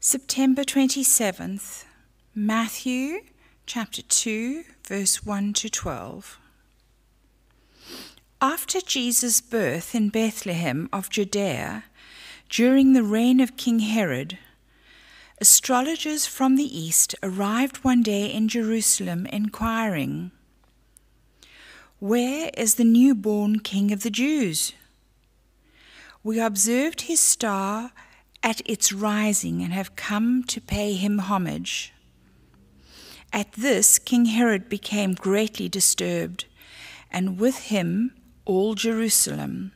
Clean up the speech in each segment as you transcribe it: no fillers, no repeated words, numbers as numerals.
September 27th, Matthew chapter 2, verse 1 to 12. After Jesus' birth in Bethlehem of Judea, during the reign of King Herod, astrologers from the east arrived one day in Jerusalem, inquiring, "Where is the newborn King of the Jews? We observed his star at its rising and have come to pay him homage." At this, King Herod became greatly disturbed, and with him all Jerusalem.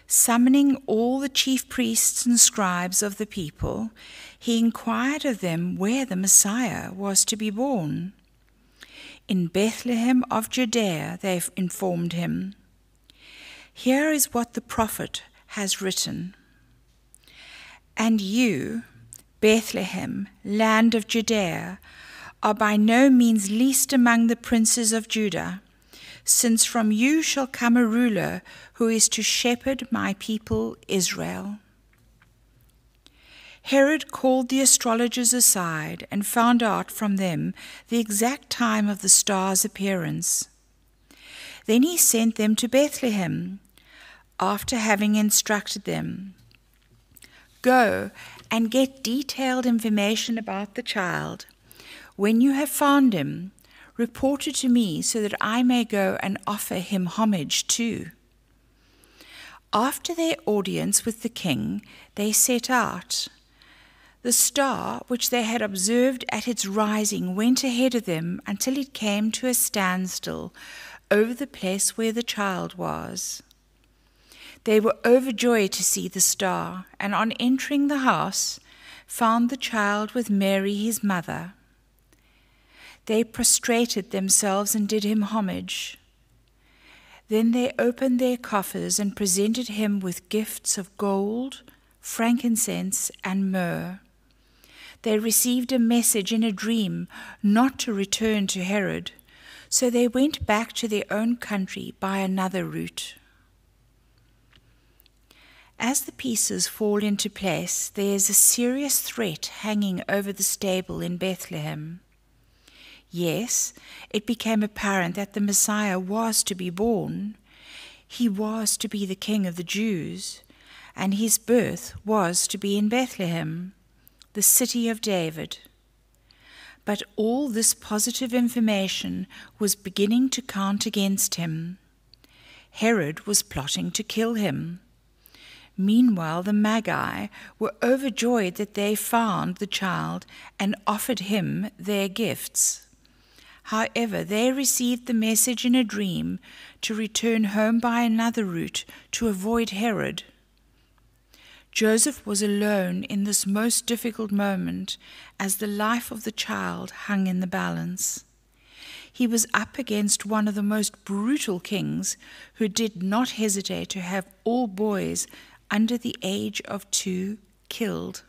Summoning all the chief priests and scribes of the people, he inquired of them where the Messiah was to be born. "In Bethlehem of Judea," they informed him. "Here is what the prophet has written. And you, Bethlehem, land of Judea, are by no means least among the princes of Judah, since from you shall come a ruler who is to shepherd my people Israel." Herod called the astrologers aside and found out from them the exact time of the star's appearance. Then he sent them to Bethlehem, after having instructed them, "Go and get detailed information about the child. When you have found him, report it to me so that I may go and offer him homage too." After their audience with the king, they set out. The star which they had observed at its rising went ahead of them until it came to a standstill over the place where the child was. They were overjoyed to see the star, and on entering the house, found the child with Mary his mother. They prostrated themselves and did him homage. Then they opened their coffers and presented him with gifts of gold, frankincense, and myrrh. They received a message in a dream not to return to Herod, so they went back to their own country by another route. As the pieces fall into place, there is a serious threat hanging over the stable in Bethlehem. Yes, it became apparent that the Messiah was to be born. He was to be the King of the Jews, and his birth was to be in Bethlehem, the city of David. But all this positive information was beginning to count against him. Herod was plotting to kill him. Meanwhile, the Magi were overjoyed that they found the child and offered him their gifts. However, they received the message in a dream to return home by another route to avoid Herod. Joseph was alone in this most difficult moment, as the life of the child hung in the balance. He was up against one of the most brutal kings, who did not hesitate to have all boys under the age of 2 killed.